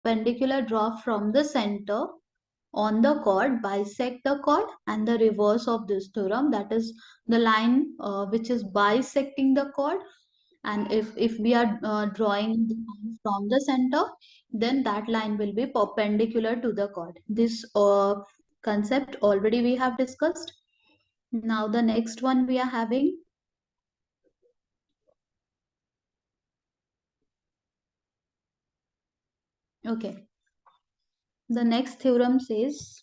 perpendicular draw from the center on the chord, bisect the chord, and the reverse of this theorem, that is the line which is bisecting the chord. And if we are drawing the line from the center, then that line will be perpendicular to the chord. This concept already we have discussed. Now the next one we are having, okay, the next theorem says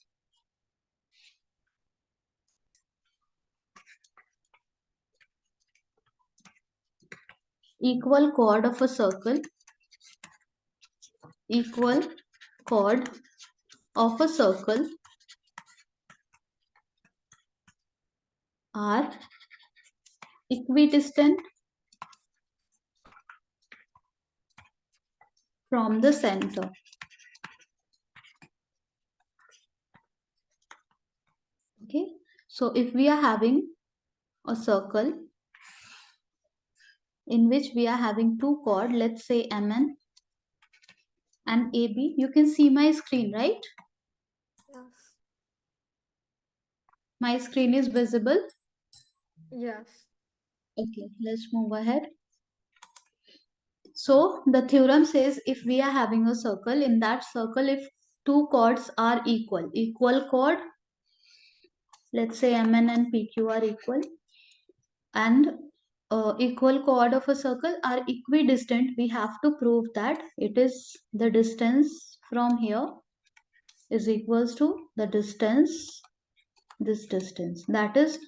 equal chord of a circle, equal chord of a circle are equidistant from the center. Okay, so if we are having a circle in which we are having two chords, let's say MN and AB, you can see my screen, right? Yes. My screen is visible. Yes. Okay, let's move ahead. So the theorem says if we are having a circle, in that circle, if two chords are equal chord, let's say MN and PQ are equal, and equal chord of a circle are equidistant, we have to prove that it is the distance from here is equals to the distance, this distance, that is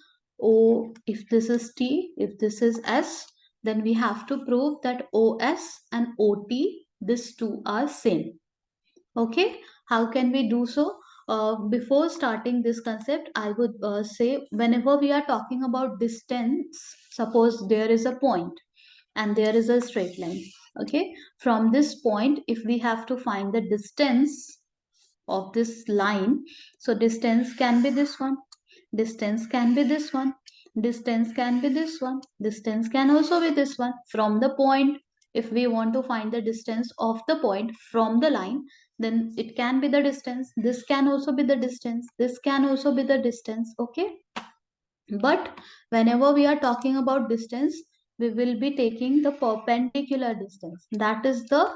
O. If this is T, if this is S, then we have to prove that OS and OT, these two are same. Okay, how can we do so? Before starting this concept, I would say whenever we are talking about distance, suppose there is a point and there is a straight line. Okay, from this point, if we have to find the distance of this line, so distance can be this one, distance can be this one, distance can be this one, distance can also be this one. From the point, if we want to find the distance of the point from the line, then it can be the distance, this can also be the distance, this can also be the distance. Okay, but whenever we are talking about distance, we will be taking the perpendicular distance, that is the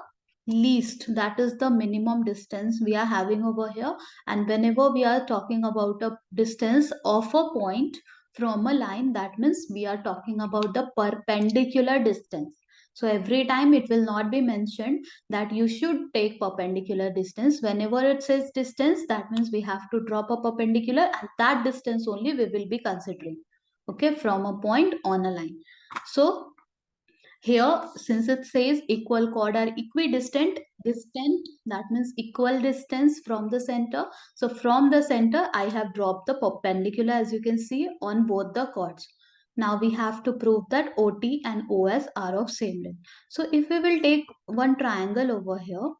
least, that is the minimum distance we are having over here. And whenever we are talking about a distance of a point from a line, that means we are talking about the perpendicular distance. So every time it will not be mentioned that you should take perpendicular distance. Whenever it says distance, that means we have to drop a perpendicular, and that distance only we will be considering, okay, from a point on a line. So here, since it says equal chord are equidistant, distant, that means equal distance from the center. So from the center, I have dropped the perpendicular, as you can see, on both the chords. Now we have to prove that OT and OS are of same length. So if we will take one triangle over here,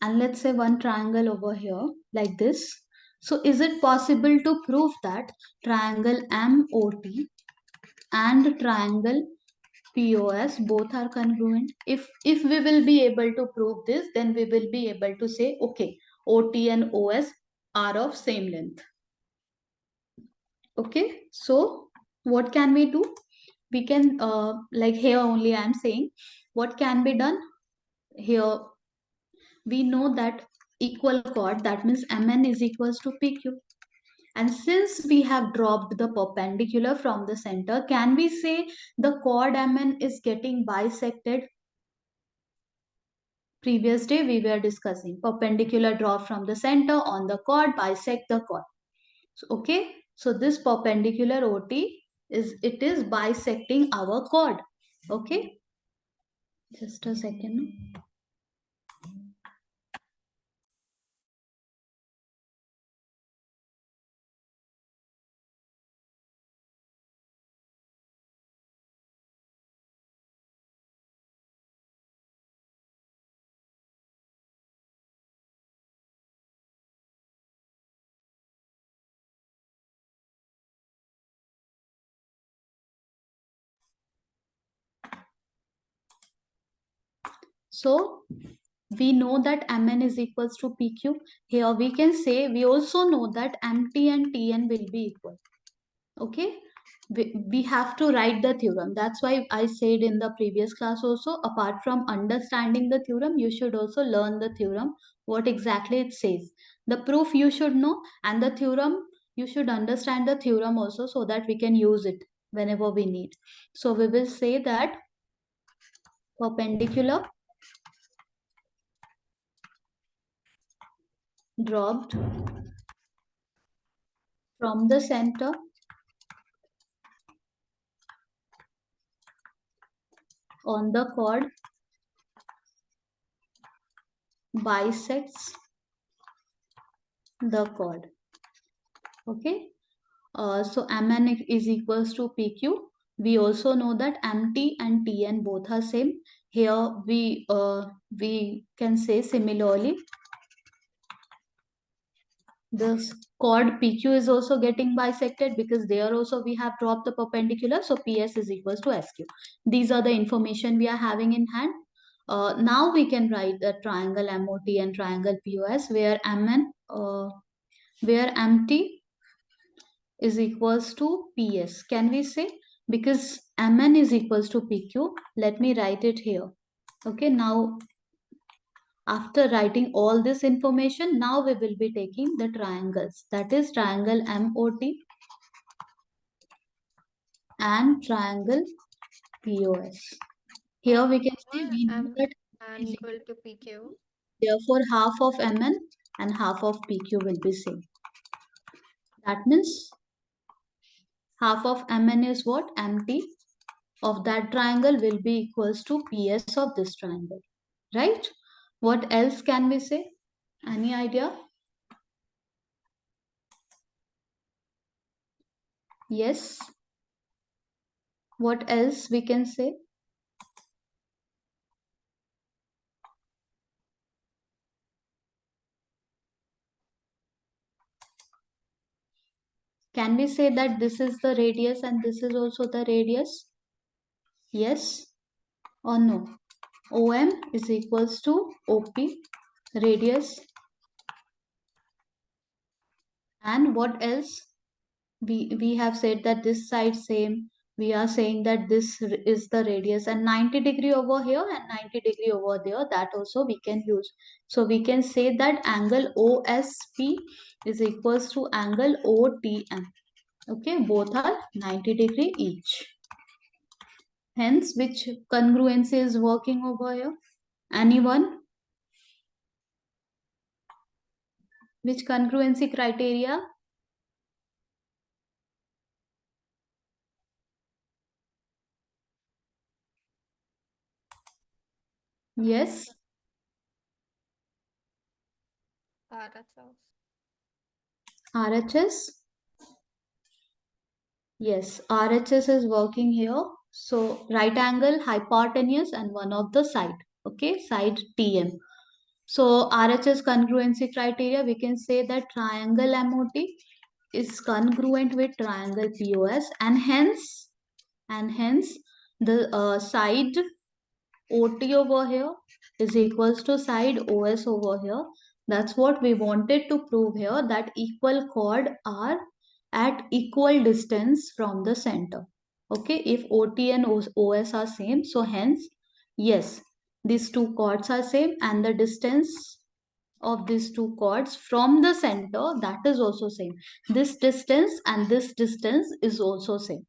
and let's say one triangle over here like this. So is it possible to prove that triangle MOT and triangle POS both are congruent? If we will be able to prove this, then we will be able to say, okay, OT and OS are of same length. Okay, so what can we do? We can, like here only I am saying, what can be done? Here we know that equal chord, that means MN is equals to PQ. And since we have dropped the perpendicular from the center, can we say the chord MN is getting bisected? Previous day we were discussing perpendicular draw from the center on the chord, bisect the chord. So, okay, so this perpendicular OT is bisecting our chord. Okay, just a second. So we know that Mn is equals to Pq. Here we can say we also know that Mt and Tn will be equal. Okay, we have to write the theorem. That's why I said in the previous class also, apart from understanding the theorem, you should also learn the theorem, what exactly it says. The proof you should know, and the theorem you should understand the theorem also, so that we can use it whenever we need. So we will say that perpendicular dropped from the center on the chord bisects the chord. Okay, so Mn is equals to Pq. We also know that Mt and Tn both are same. Here we can say similarly this chord PQ is also getting bisected, because there also we have dropped the perpendicular. So PS is equals to SQ. These are the information we are having in hand. Now we can write the triangle MOT and triangle POS, where where MT is equals to PS. Can we say? Because Mn is equals to PQ, let me write it here. Okay, now after writing all this information, now we will be taking the triangles. That is triangle MOT and triangle POS. Here we can say Why we know M that N is equal equal. to PQ? Therefore half of Mn and half of PQ will be same. That means half of Mn is what? MT of that triangle will be equals to PS of this triangle. Right? What else can we say? Any idea? Yes. What else we can say? Can we say that this is the radius and this is also the radius? Yes or no? OM is equals to OP, radius, and what else? We have said that this side same. We are saying that this is the radius, and 90-degree over here and 90-degree over there, that also we can use. So we can say that angle OSP is equals to angle OTM. Okay, both are 90-degree each. Hence, which congruency is working over here? Anyone? Which congruency criteria? Yes, RHS. RHS. Yes, RHS is working here. So right angle, hypotenuse, and one of the side. Okay, side TM. So RHS congruency criteria, we can say that triangle MOT is congruent with triangle POS, and hence the side OT over here is equals to side OS over here. That's what we wanted to prove here, that equal chord are at equal distance from the center. Okay, if OT and OS are same, so hence, yes, these two chords are same, and the distance of these two chords from the center, that is also same. This distance and this distance is also same.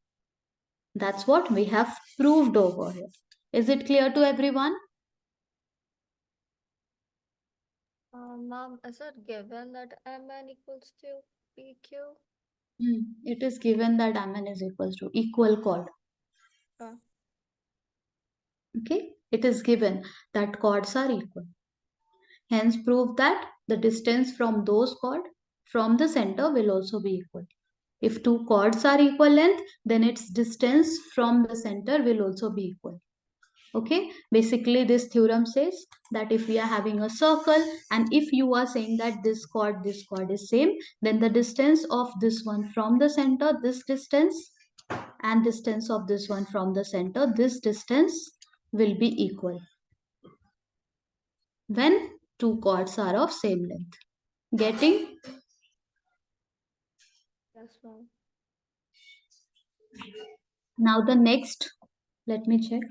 That's what we have proved over here. Is it clear to everyone? Ma'am, is it given that Mn equals to PQ? It is given that Mn is equals to equal chord. Uh, Okay, it is given that chords are equal. Hence, prove that the distance from those chord from the center will also be equal. If two chords are equal length, then its distance from the center will also be equal. Okay, basically this theorem says that if we are having a circle, and if you are saying that this chord is same, then the distance of this one from the center, this distance, and distance of this one from the center, this distance will be equal. when two chords are of same length. Getting? Yes, ma'am. Now the next, let me check.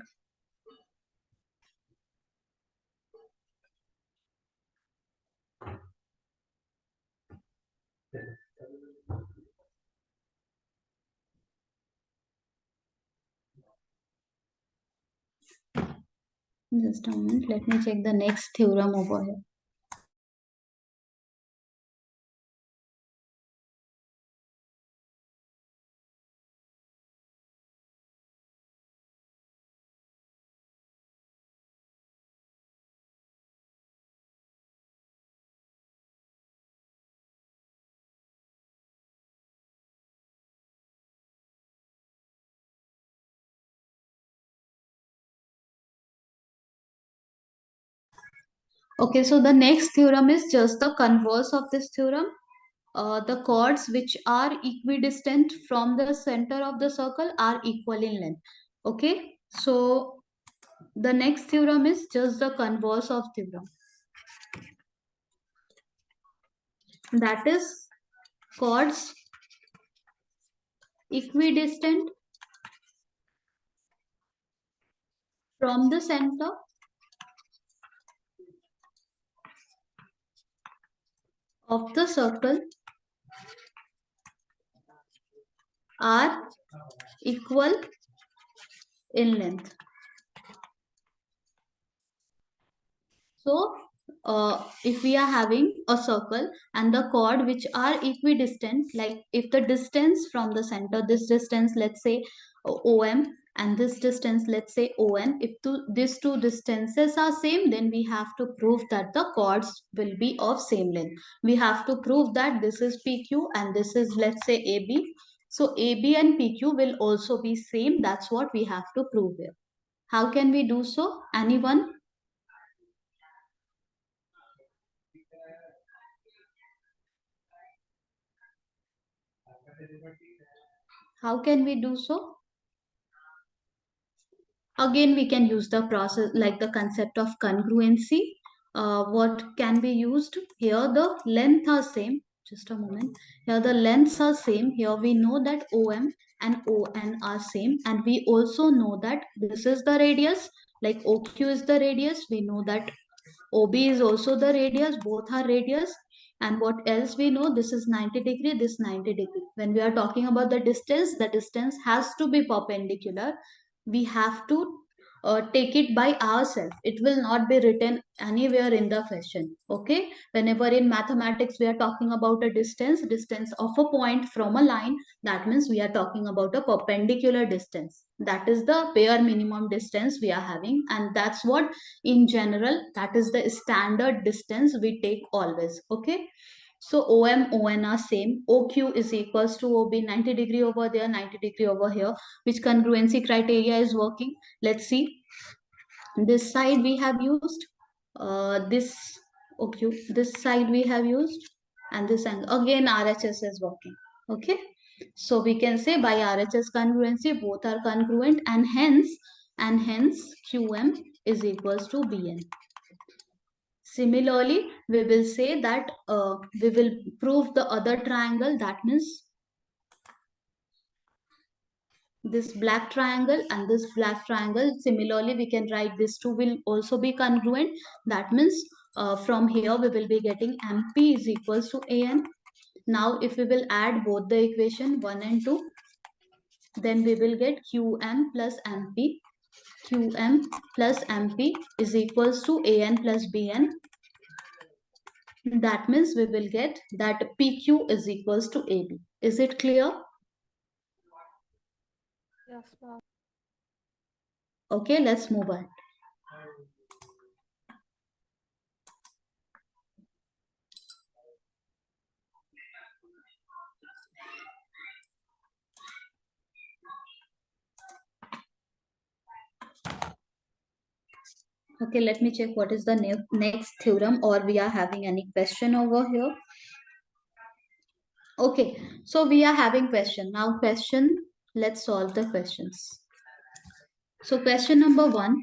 Just a moment, let me check the next theorem over here. Okay, so the next theorem is just the converse of this theorem. The chords which are equidistant from the center of the circle are equal in length. Okay, so the next theorem is just the converse of theorem. That is chords equidistant from the center of the circle are equal in length. So, if we are having a circle and the chord which are equidistant, like if the distance from the center, this distance, let's say OM, and this distance, let's say ON, if these two distances are same, then we have to prove that the chords will be of same length. We have to prove that this is PQ and this is, let's say, AB. So AB and PQ will also be same. That's what we have to prove here. How can we do so? Anyone? How can we do so? Again, we can use the process like the concept of congruency. What can be used here? The length are same. Just a moment. Here the lengths are same. Here we know that OM and ON are same, and we also know that this is the radius. Like OQ is the radius. We know that OB is also the radius, both are radius. And what else we know? This is 90 degree, this 90 degree. When we are talking about the distance has to be perpendicular. We have to take it by ourselves. It will not be written anywhere in the question. Okay. Whenever in mathematics we are talking about a distance of a point from a line, that means we are talking about a perpendicular distance. That is the bare minimum distance we are having, and that's what in general, that is the standard distance we take always. Okay, so OM, ON are same. OQ is equals to OB, 90 degree over there, 90 degree over here. Which congruency criteria is working? Let's see. This side we have used, this OQ, this side we have used, and this angle. Again, RHS is working. Okay, so we can say by RHS congruency, both are congruent, and hence QM is equals to BN. Similarly, we will say that we will prove the other triangle. That means this black triangle and this black triangle. Similarly, we can write this two will also be congruent. That means from here we will be getting MP is equals to AN. Now, if we will add both the equation 1 and 2, then we will get QM plus MP. QM plus MP is equals to AN plus BN. That means we will get that PQ is equals to AB. Is it clear? Yes, ma'am. Okay, let's move on. Okay, let me check what is the next theorem, or we are having any question over here. Okay, so we are having question. Now question, let's solve the questions. So question number 1.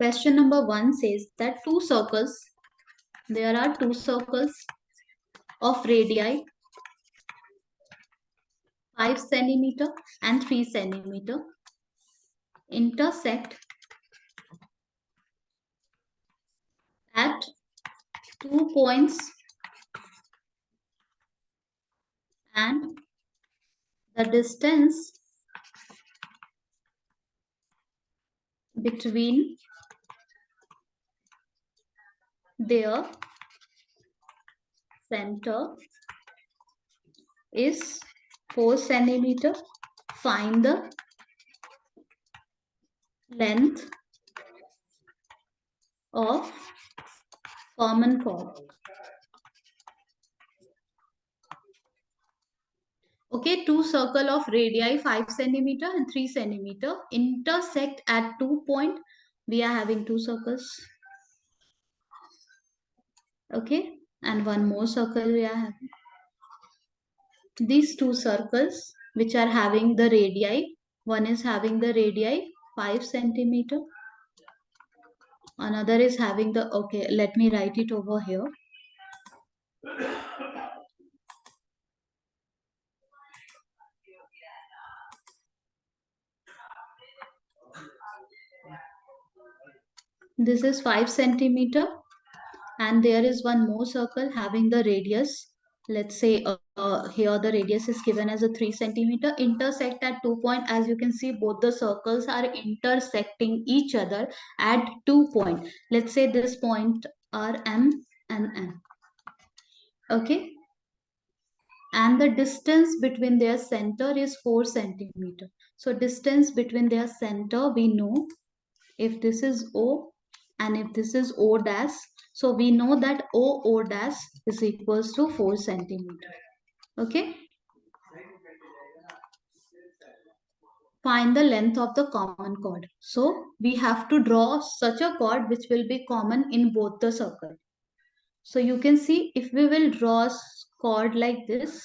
Question number 1 says that there are two circles of radii 5 centimeter and 3 centimeter intersect at 2 points, and the distance between their center is 4 centimeter. Find the length of common chord. Okay, two circle of radii 5 centimeter and 3 centimeter intersect at 2 point. We are having two circles. Okay, and one more circle we are having. These two circles which are having the radii, one is having the radii 5 centimeter, another is having the, okay, let me write it over here. This is 5 centimeter, and there is one more circle having the radius. Let's say here the radius is given as a 3 centimeter, intersect at 2 point. As you can see, both the circles are intersecting each other at 2 point. Let's say this point are M and N. Okay, and the distance between their center is 4 centimeter. So distance between their center, we know if this is O and if this is O dash, so we know that O dash is equals to 4 centimeter. Okay, find the length of the common chord. So we have to draw such a chord which will be common in both the circle. So you can see, if we will draw a chord like this,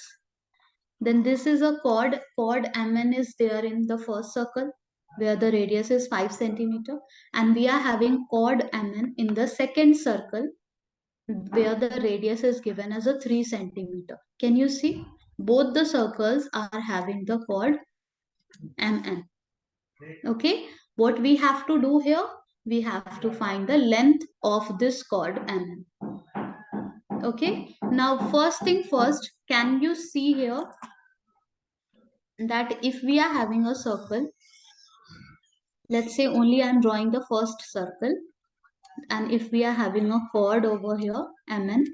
then this is a chord MN is there in the first circle where the radius is 5 centimeter, and we are having chord MN in the second circle where the radius is given as a 3 centimeter. Can you see? Both the circles are having the chord MN. Okay, what we have to do here? We have to find the length of this chord MN. Okay, now first thing first, can you see here that if we are having a circle, let's say only I am drawing the first circle, and if we are having a chord over here MN,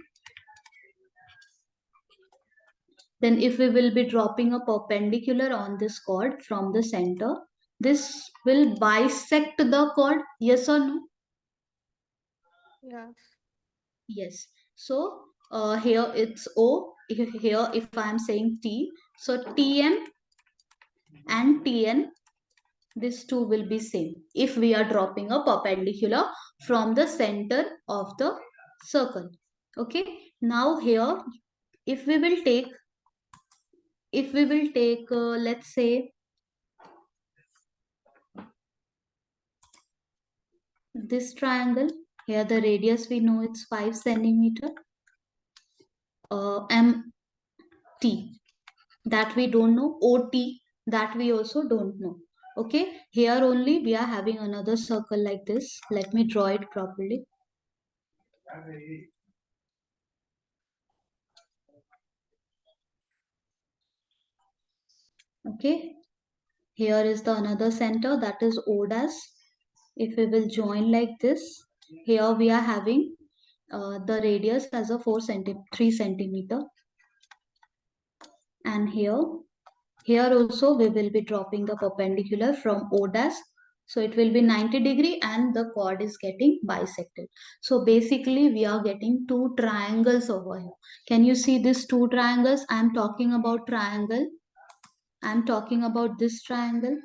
then if we will be dropping a perpendicular on this chord from the center, this will bisect the chord, yes or no? Yes. Yes. So here it's O, here if I am saying T, so TM and TN, these two will be same if we are dropping a perpendicular from the center of the circle. Okay, now here if we will take, let's say this triangle, here the radius we know it's 5 centimeter, MT, that we don't know, OT, that we also don't know. Okay, here only we are having another circle like this. Let me draw it properly. Okay, here is the another center, that is O dash. If we will join like this, here we are having the radius as a 3 centimeter, and here also we will be dropping the perpendicular from O dash. So it will be 90-degree and the chord is getting bisected. So basically we are getting two triangles over here. Can you see these two triangles? I am talking about triangle. I am talking about this triangle,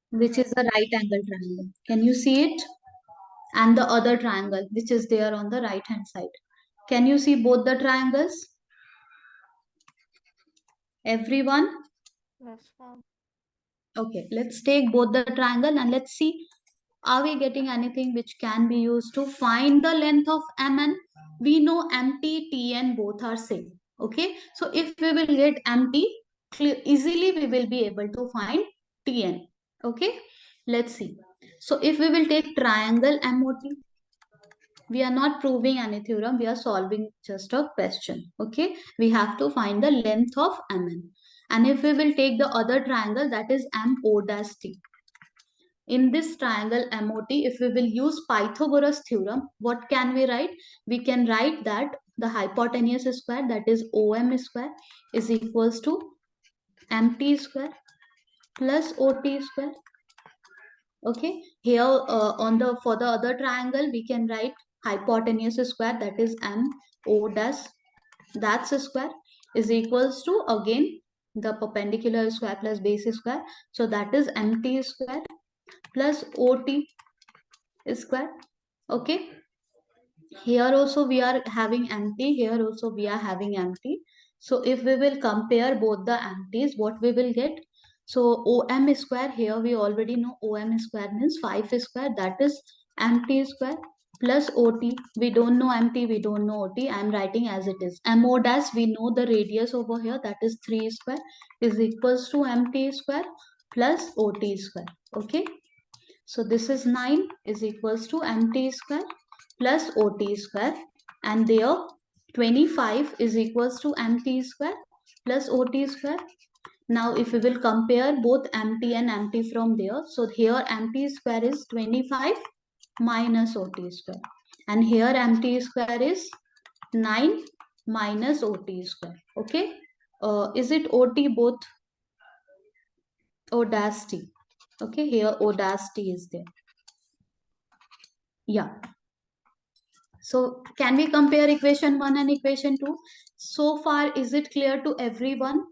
which is Yes. a right angle triangle. Can you see it? And the other triangle which is there on the right hand side. Can you see both the triangles? Everyone? Yes, ma'am. Okay, let's take both the triangle and let's see, are we getting anything which can be used to find the length of MN? We know MT, TN both are same. Okay, so if we will get MT, easily we will be able to find TN. Okay, let's see. So if we will take triangle MOT, we are not proving any theorem, we are solving just a question. Okay, we have to find the length of MN. And if we will take the other triangle, that is MO dash T. In this triangle MOT, if we will use Pythagoras theorem, what can we write? We can write that the hypotenuse square, that is OM square, is equals to MT square plus OT square. Okay, here on the for the other triangle, we can write hypotenuse square, that is MO dash, that's a square, is equals to again the perpendicular square plus base square. So that is MT square plus OT square. Okay, here also we are having empty, here also we are having empty. So if we will compare both the empties, what we will get? So OM square, here we already know OM square means 5 square, that is empty square, plus OT, we don't know empty, we don't know OT, I am writing as it is. MO dash, we know the radius over here, that is 3 square, is equals to empty square plus OT square. Okay, so this is 9 is equals to MT square plus OT square, and there 25 is equals to MT square plus OT square. Now if we will compare both MT and MT from there, so here MT square is 25 minus OT square, and here MT square is 9 minus OT square. Okay, is it OT both? O dash T. Okay, here O dash T is there. Yeah. So can we compare equation 1 and equation 2? So far, is it clear to everyone?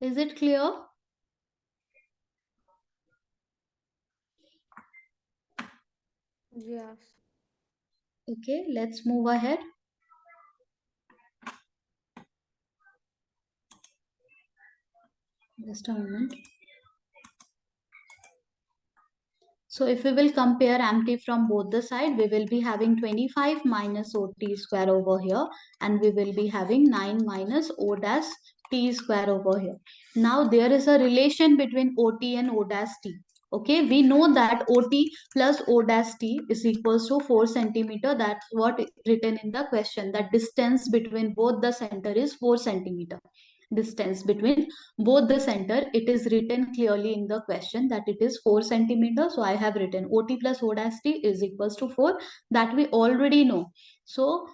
Is it clear? Yes. Okay, let's move ahead. Just a moment. So if we will compare empty from both the side, we will be having 25 minus OT square over here, and we will be having 9 minus O dash T square over here. Now there is a relation between OT and O dash T. Okay, we know that OT plus O dash T is equals to 4 centimeter. That's what is written in the question. That distance between both the center is 4 centimeter. Distance between both the center, it is written clearly in the question that it is 4 centimeters. So I have written OT plus O dash T is equals to 4, that we already know. So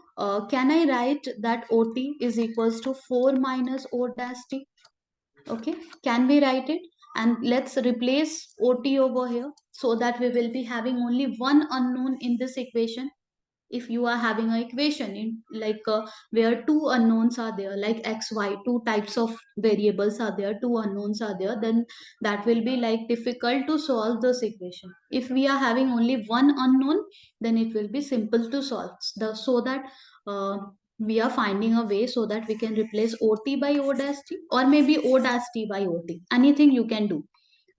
can I write that OT is equals to 4 minus O dash T? Okay, can we write it? And let's replace OT over here, so that we will be having only one unknown in this equation. If you are having an equation in like where two unknowns are there, like x y, two types of variables are there, two unknowns are there, then that will be like difficult to solve this equation. If we are having only one unknown, then it will be simple to solve the, so that uh, we are finding a way so that we can replace OT by O dash T, or maybe O dash T by OT, anything you can do.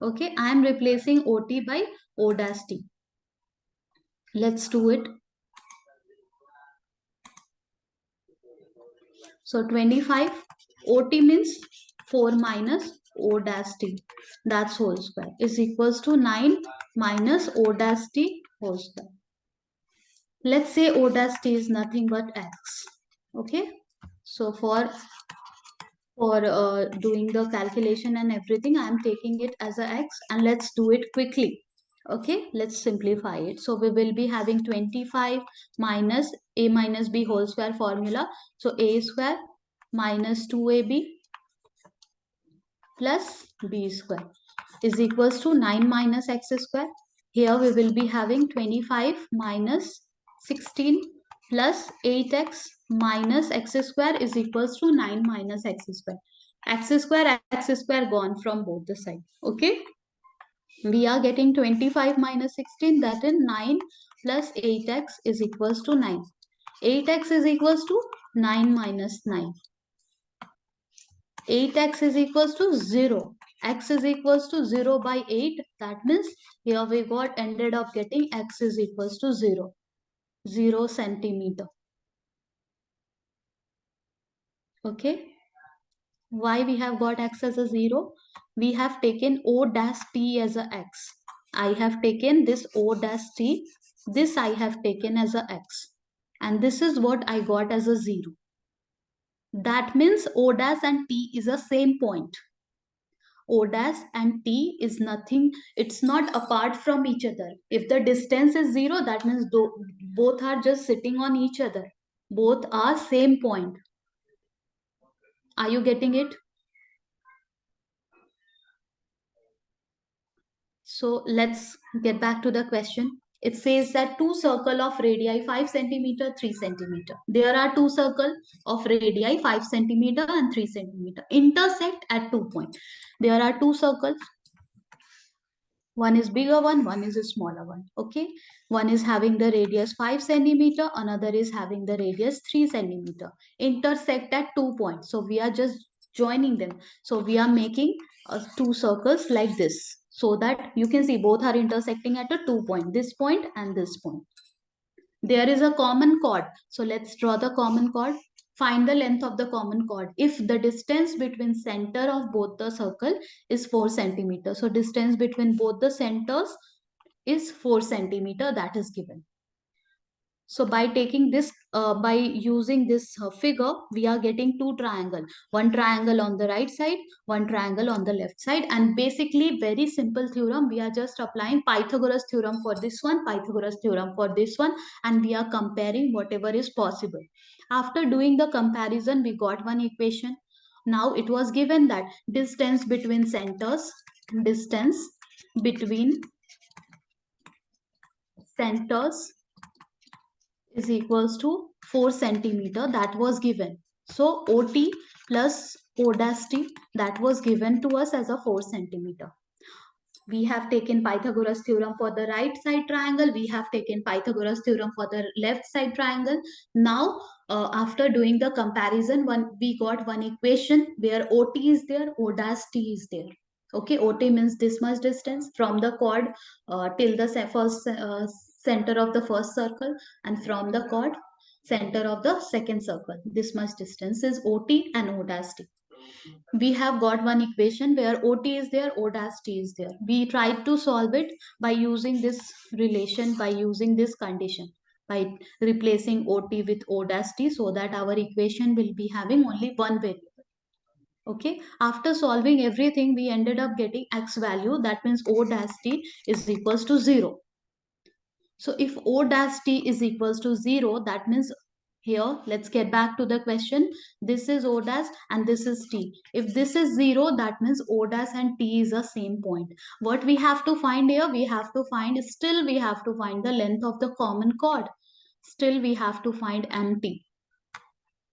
Okay, I am replacing OT by O dash T. Let's do it. So 25 OT means 4 minus O dash T, that's whole square, is equals to 9 minus O dash T whole square. Let's say O dash T is nothing but x. Okay. So for doing the calculation and everything, I am taking it as a x, and let's do it quickly. Okay, let's simplify it. So we will be having 25 minus a minus b whole square formula. So a square minus 2ab plus b square is equals to 9 minus x square. Here we will be having 25 minus 16 plus 8x minus x square is equals to 9 minus x square. X square gone from both the sides. Okay, we are getting 25 minus 16, that is 9 plus 8x is equals to 9. 8x is equals to 9 minus 9. 8x is equals to 0. X is equals to 0 by 8. That means here we ended up getting x is equals to 0. 0 centimeter. Okay. Why we have got x as a 0? We have taken O dash t as a x. I have taken this O dash t. This I have taken as a x. And this is what I got as a 0. That means O dash and t is the same point. O dash and t is nothing, it's not apart from each other. If the distance is 0, that means both are just sitting on each other. Both are same point. Are you getting it? So let's get back to the question. It says that two circle of radii 5 centimeter, 3 centimeter. There are two circle of radii 5 centimeter and 3 centimeter. Intersect at 2 points. There are two circles. One is bigger one is a smaller one. Okay. One is having the radius 5 centimeter. Another is having the radius 3 centimeter. Intersect at 2 points. So we are just joining them. So we are making two circles like this, so that you can see both are intersecting at a 2 point, this point and this point. There is a common chord, so let's draw the common chord. Find the length of the common chord if the distance between center of both the circle is 4 centimeters. So distance between both the centers is 4 centimeter, that is given. So by taking this, by using this figure, we are getting two triangle. One triangle on the right side, one triangle on the left side. And basically very simple theorem. We are just applying Pythagoras theorem for this one, Pythagoras theorem for this one. And we are comparing whatever is possible. After doing the comparison, we got one equation. Now it was given that distance between centers, distance between centers is equals to 4 centimeter, that was given. So OT plus O dash T, that was given to us as a 4 centimeter. We have taken Pythagoras theorem for the right side triangle. We have taken Pythagoras theorem for the left side triangle. Now, after doing the comparison, we got one equation where OT is there, O dash T is there. Okay, OT means this much distance from the chord till the first center of the first circle, and from the chord center of the second circle. This much distance is OT and O dash T. We have got one equation where OT is there, O dash T is there. We tried to solve it by using this relation, by using this condition, by replacing OT with O dash T, so that our equation will be having only one variable. Okay, after solving everything, we ended up getting x value, that means O dash T is equals to 0. So if O dash T is equals to 0, that means here, let's get back to the question. This is O dash and this is T. If this is 0, that means O dash and T is the same point. What we have to find here? We have to find, still we have to find the length of the common chord. Still we have to find MT.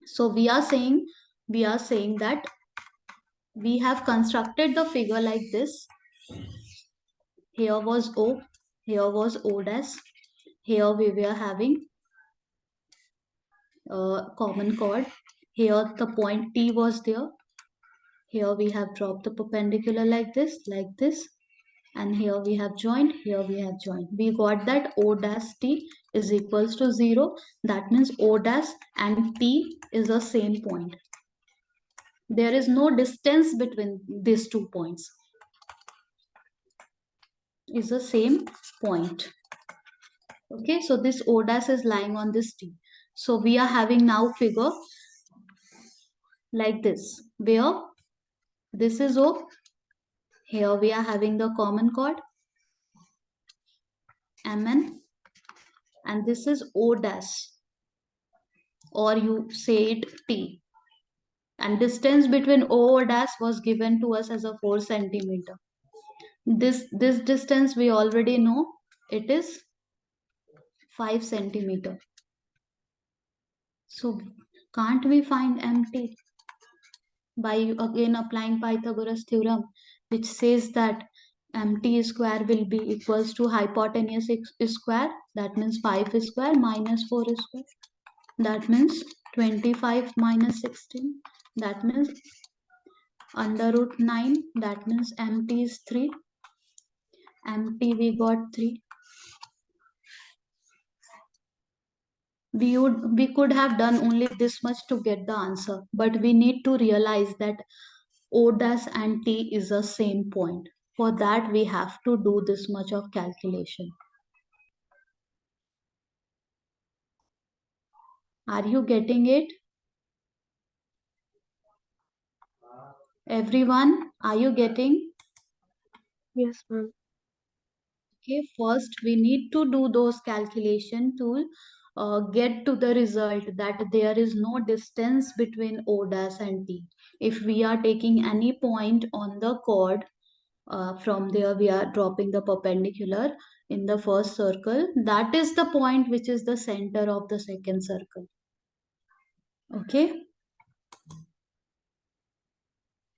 So we are saying that we have constructed the figure like this. Here was O, here was O dash. Here we were having common chord. Here the point T was there. Here we have dropped the perpendicular like this, and here we have joined, here we have joined. We got that O dash T is equals to 0. That means O dash and T is the same point. There is no distance between these 2 points. Is the same point. Okay, so this O dash is lying on this T. So we are having now figure like this, where this is O. Here we are having the common chord Mn, and this is O dash, or you say it T. And distance between O dash was given to us as a 4 centimeter. This distance we already know, it is 5 centimeter. So can't we find MT? By again applying Pythagoras theorem, which says that MT square will be equals to hypotenuse square, that means 5 square minus 4 square, that means 25 minus 16, that means Under root 9, that means empty is 3. Empty we got 3. We could have done only this much to get the answer, but we need to realize that O dash and T is the same point. For that we have to do this much of calculation. Are you getting it? Everyone, are you getting? Yes, ma'am. Okay, first we need to do those calculation to get to the result that there is no distance between O dash and T. If we are taking any point on the chord, from there we are dropping the perpendicular in the first circle, that is the point which is the center of the second circle. Okay,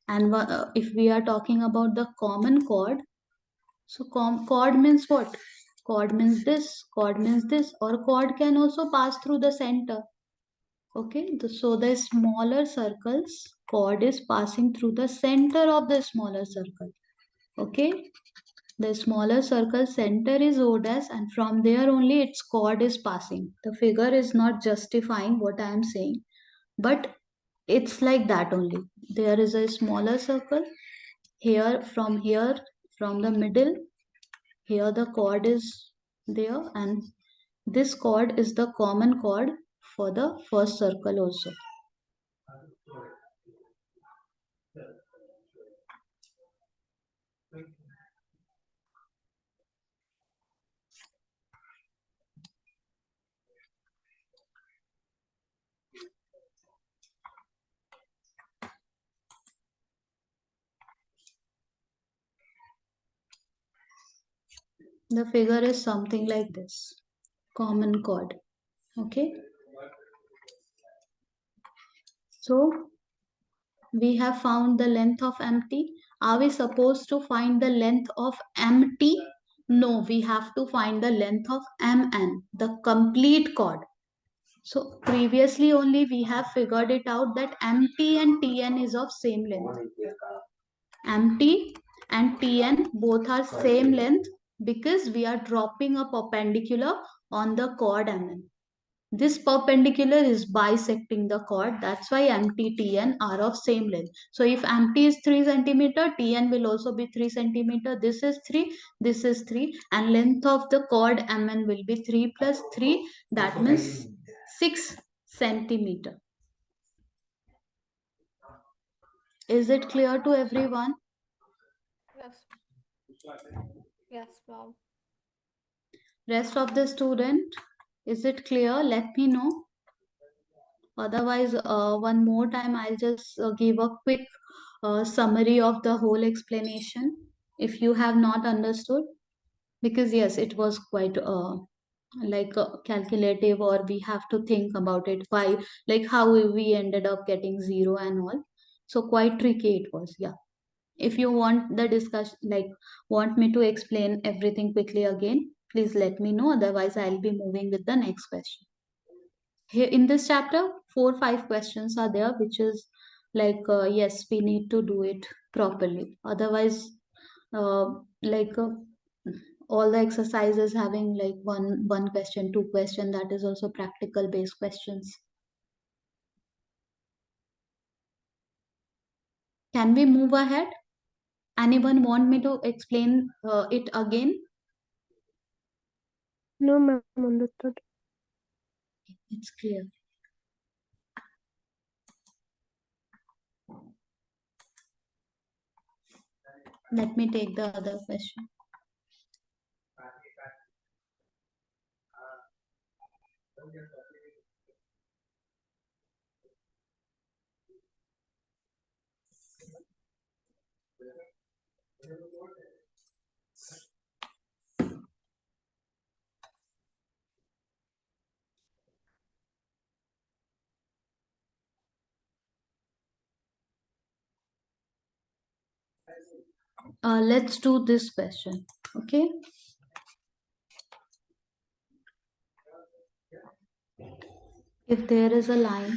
and if we are talking about the common chord, so chord means what? Chord means this, chord means this, or chord can also pass through the center. Okay, so the smaller circles, chord is passing through the center of the smaller circle. Okay, the smaller circle center is O dash, and from there only its chord is passing. The figure is not justifying what I am saying, but it's like that only. There is a smaller circle here, from the middle, here the chord is there, and this chord is the common chord for the first circle also. The figure is something like this, common chord. Okay, so we have found the length of empty. Are we supposed to find the length of empty? No, we have to find the length of mn, the complete chord. So previously only we have figured it out that MT and TN is of same length. MT and TN both are same length because we are dropping a perpendicular on the chord MN. This perpendicular is bisecting the chord. That's why MT, TN are of same length. So if MT is 3 centimeter, TN will also be 3 centimeter. This is 3, this is 3, and length of the chord MN will be 3 plus 3. That means 6 centimeter. Is it clear to everyone? Yes. Yes, ma'am. Rest of the student, is it clear? Let me know. Otherwise, one more time, I'll just give a quick summary of the whole explanation if you have not understood. Because yes, it was quite like calculative, or we have to think about it. Why, like how we ended up getting 0 and all. So quite tricky it was. Yeah. If you want the discussion, like want me to explain everything quickly again, please let me know. Otherwise, I'll be moving with the next question. Here in this chapter, 4 5 questions are there, which is like yes, we need to do it properly. Otherwise, like all the exercises having like one question, two question, that is also practical based questions. Can we move ahead? Anyone want me to explain it again? No, ma'am, understood. It's clear. Let me take the other question. Let's do this question. Okay. If there is a line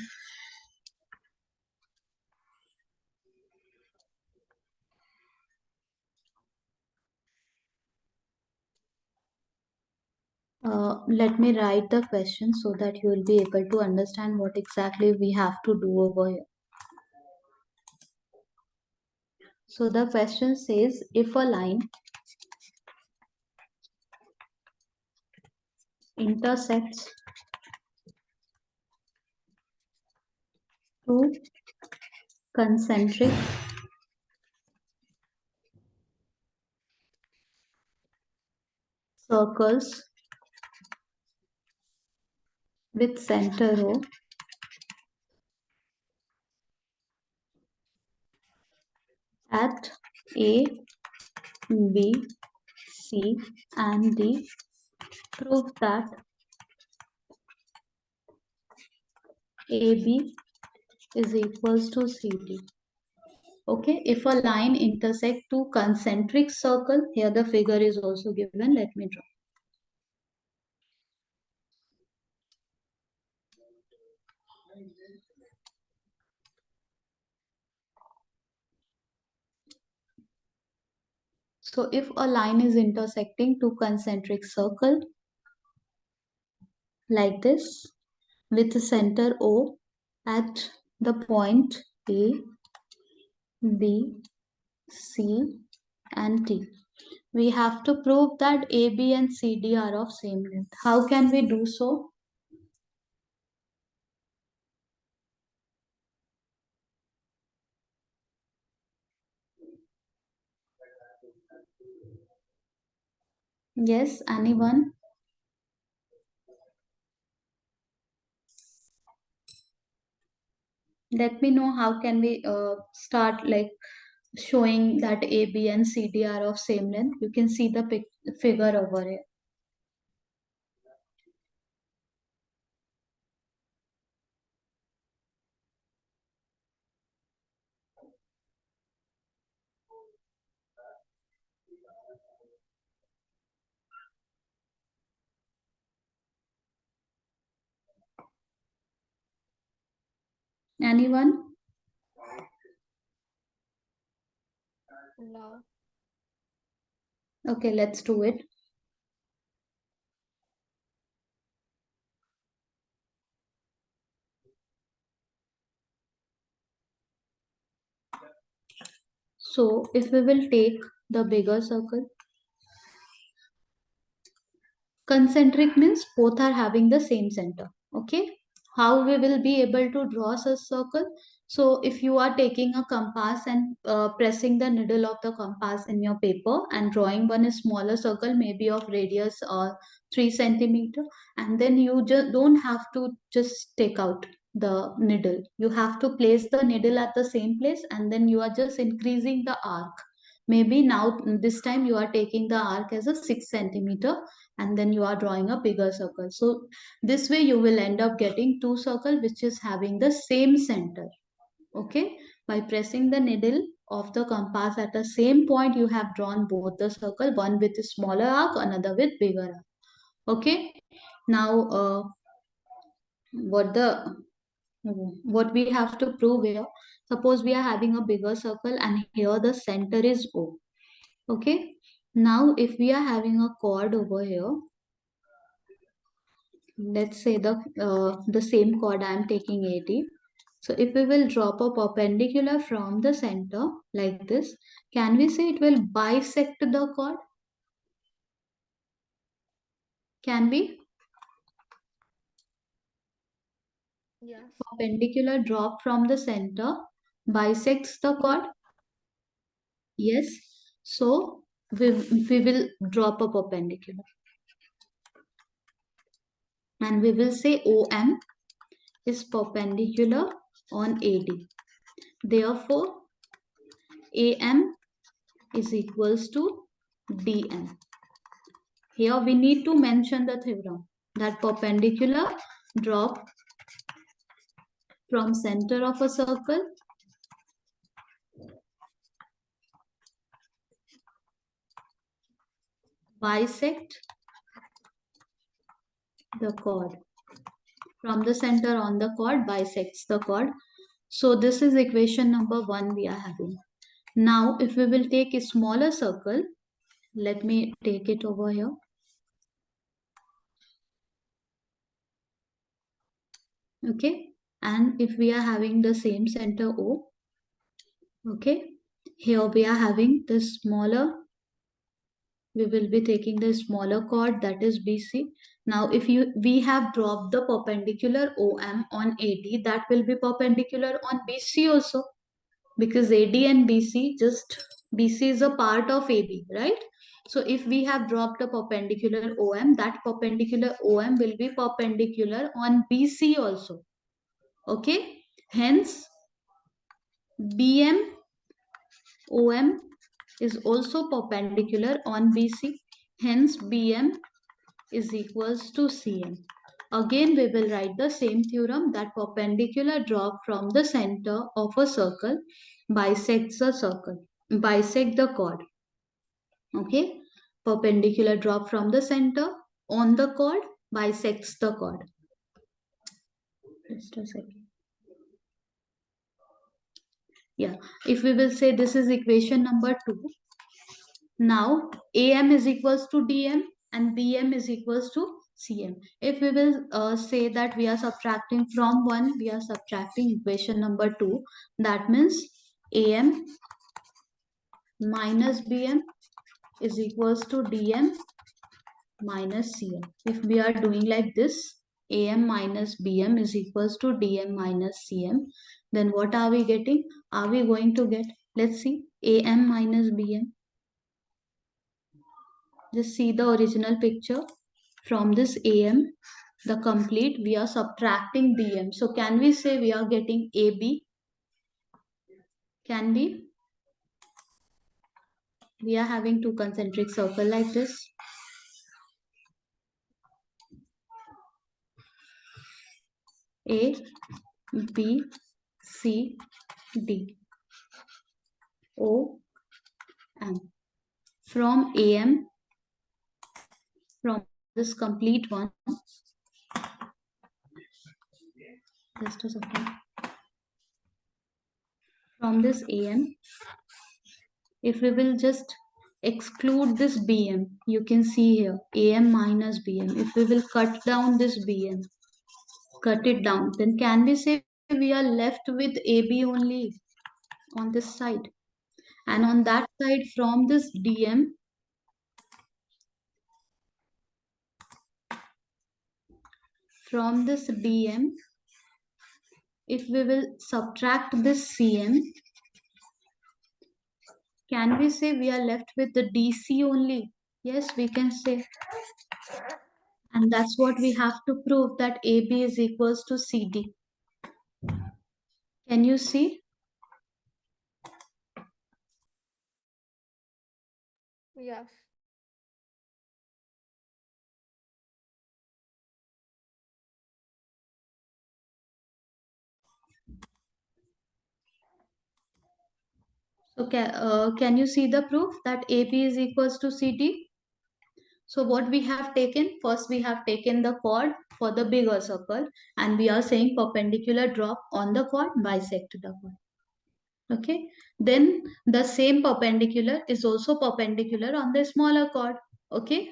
Let me write the question so that you will be able to understand what exactly we have to do over here. So the question says, if a line intersects two concentric circles with center O at A, B, C and D, prove that AB is equals to CD. Okay, if a line intersect two concentric circle, here the figure is also given. Let me draw. So if a line is intersecting two concentric circle like this with the center O at the point A, B, C and T, we have to prove that AB and CD are of same length. How can we do so? Yes, anyone? Let me know how can we start like showing that AB and CD are of same length. You can see the figure over here. Anyone? No. Okay, let's do it. So if we will take the bigger circle, concentric means both are having the same center. Okay. How we will be able to draw such circle? So if you are taking a compass and pressing the needle of the compass in your paper and drawing one smaller circle, maybe of radius or 3 centimeter, and then you just don't have to just take out the needle. You have to place the needle at the same place and then you are just increasing the arc. Maybe now this time you are taking the arc as a 6 centimeter and then you are drawing a bigger circle. So this way you will end up getting two circle which is having the same center. Okay, by pressing the needle of the compass at the same point you have drawn both the circle, one with a smaller arc, another with bigger arc. Okay, now what we have to prove here, suppose we are having a bigger circle and here the center is O. Okay, now if we are having a chord over here, let's say the same chord I am taking AD. So if we will drop a perpendicular from the center like this, can we say it will bisect the chord? Can we? Yes. Perpendicular drop from the center bisects the chord? Yes. So we will drop a perpendicular and we will say OM is perpendicular on AD. Therefore, AM is equals to DM. Here we need to mention the theorem that perpendicular drop from center of a circle bisect the chord. From the center on the chord bisects the chord. So this is equation number 1 we are having. Now if we will take a smaller circle, let me take it over here. Okay, and if we are having the same center O, okay, here we are having this smaller, we will be taking the smaller chord, that is BC. Now if we have dropped the perpendicular OM on AD, that will be perpendicular on BC also, because AD and BC is a part of AB, right? So if we have dropped a perpendicular OM, that perpendicular OM will be perpendicular on BC also. Okay, hence BM OM is also perpendicular on BC. Hence BM is equals to CM. Again, we will write the same theorem, that perpendicular drop from the center of a circle bisects the chord. Okay, perpendicular drop from the center on the chord bisects the chord. Just a second. Yeah, if we will say this is equation number 2. Now AM is equals to DM and BM is equals to CM. If we will say that we are subtracting from 1, we are subtracting equation number 2. That means AM minus BM is equals to DM minus CM. If we are doing like this, AM minus BM is equals to DM minus CM, then what are we getting? Are we going to get, let's see, AM minus BM. Just see the original picture. From this AM, the complete, we are subtracting BM. So can we say we are getting AB? Can we? We are having two concentric circle like this. A, B, C, D, O, M. From AM, from this complete one, just a second. From this AM, if we will just exclude this BM, you can see here AM minus BM. If we will cut down this BM, cut it down, then can we say we are left with AB only on this side? And on that side, from this DM, if we will subtract this CM, can we say we are left with the DC only? Yes, we can say. And that's what we have to prove, that AB is equals to CD. Can you see? Yes. So can you see the proof that AB is equals to CD? So what we have taken, first we have taken the chord for the bigger circle and we are saying perpendicular drop on the chord bisect the chord. Okay. Then the same perpendicular is also perpendicular on the smaller chord. Okay.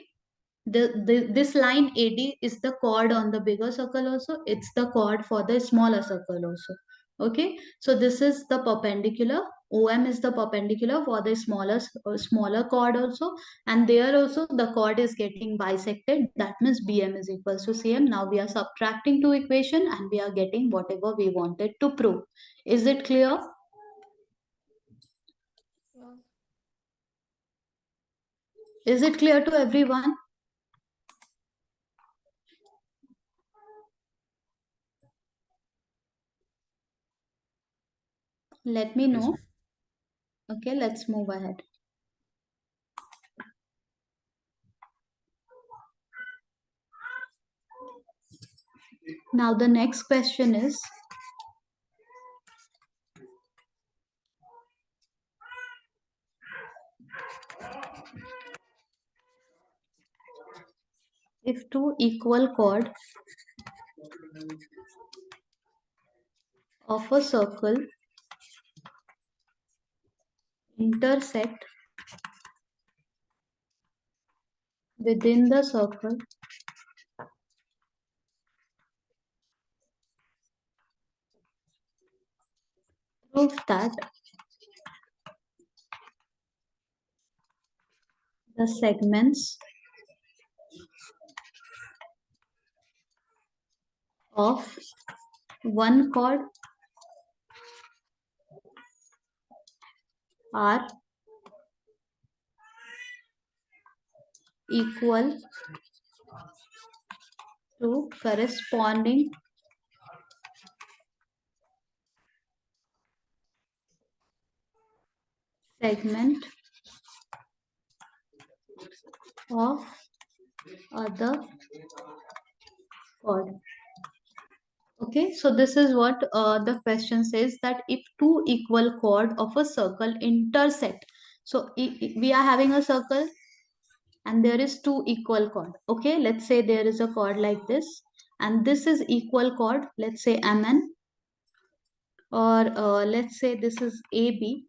This line AD is the chord on the bigger circle also. It's the chord for the smaller circle also. Okay. So this is the perpendicular. OM is the perpendicular for the smaller chord also. And there also the chord is getting bisected. That means BM is equals to CM. Now we are subtracting two equation and we are getting whatever we wanted to prove. Is it clear? Yeah. Is it clear to everyone? Let me Yes, know. Okay, let's move ahead. Now the next question is, if two equal chord of a circle intersect within the circle, Prove that the segments of one chord are equal to corresponding segment of other chord. Okay, so this is what the question says, that if two equal chord of a circle intersect. So we are having a circle and there is two equal chord. Okay, let's say there is a chord like this and this is equal chord, let's say MN, or let's say this is AB,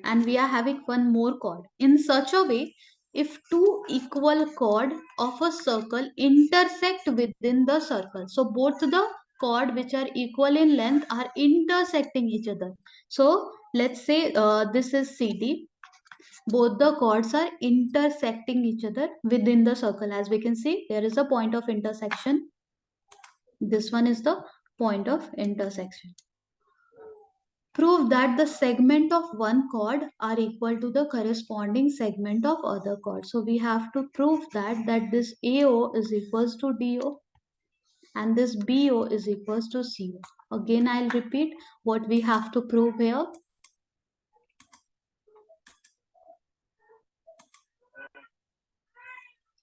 and we are having one more chord. In such a way, if two equal chord of a circle intersect within the circle, so both the chord which are equal in length are intersecting each other. So let's say this is CD. Both the chords are intersecting each other within the circle. As we can see, there is a point of intersection. This one is the point of intersection. Prove that the segment of one chord are equal to the corresponding segment of other chord. So we have to prove that this AO is equals to DO and this BO is equals to CO. Again, I'll repeat what we have to prove here.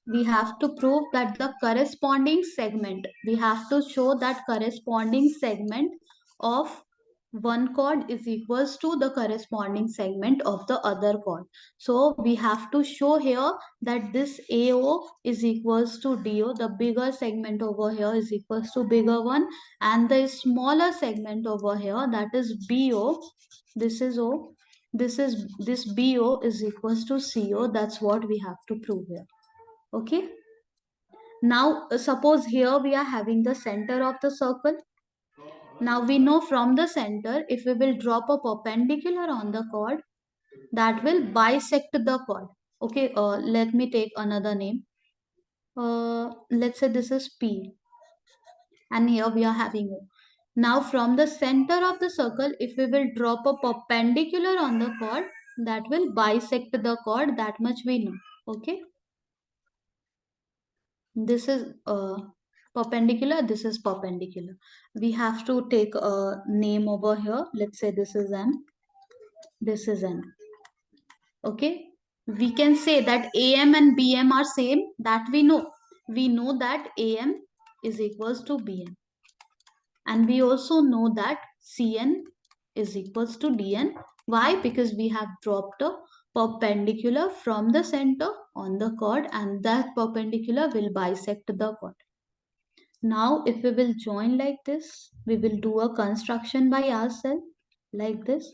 We have to prove that the corresponding segment, we have to show that corresponding segment of one chord is equals to the corresponding segment of the other chord. So we have to show here that this AO is equals to DO, the bigger segment over here is equals to bigger one, and the smaller segment over here, that is BO, this is O, this BO is equals to CO. That's what we have to prove here. Okay, now suppose here we are having the center of the circle. Now we know from the center, if we will drop a perpendicular on the chord, that will bisect the chord. Okay, let me take another name. Let's say this is P and here we are having O. Now from the center of the circle, if we will drop a perpendicular on the chord, that will bisect the chord, that much we know. Okay, this is perpendicular, this is perpendicular. We have to take a name over here. Let's say this is M, this is N. Okay, we can say that AM and BM are same, that we know. We know that AM is equals to BM, and we also know that CN is equals to DN. Why? Because we have dropped a perpendicular from the center on the chord and that perpendicular will bisect the chord. Now, if we will join like this, we will do a construction by ourselves like this,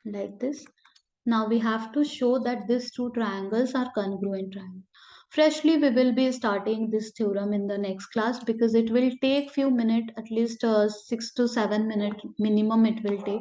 like this. Now we have to show that these two triangles are congruent triangles. Freshly, we will be starting this theorem in the next class because it will take few minutes, at least 6 to 7 minutes minimum it will take.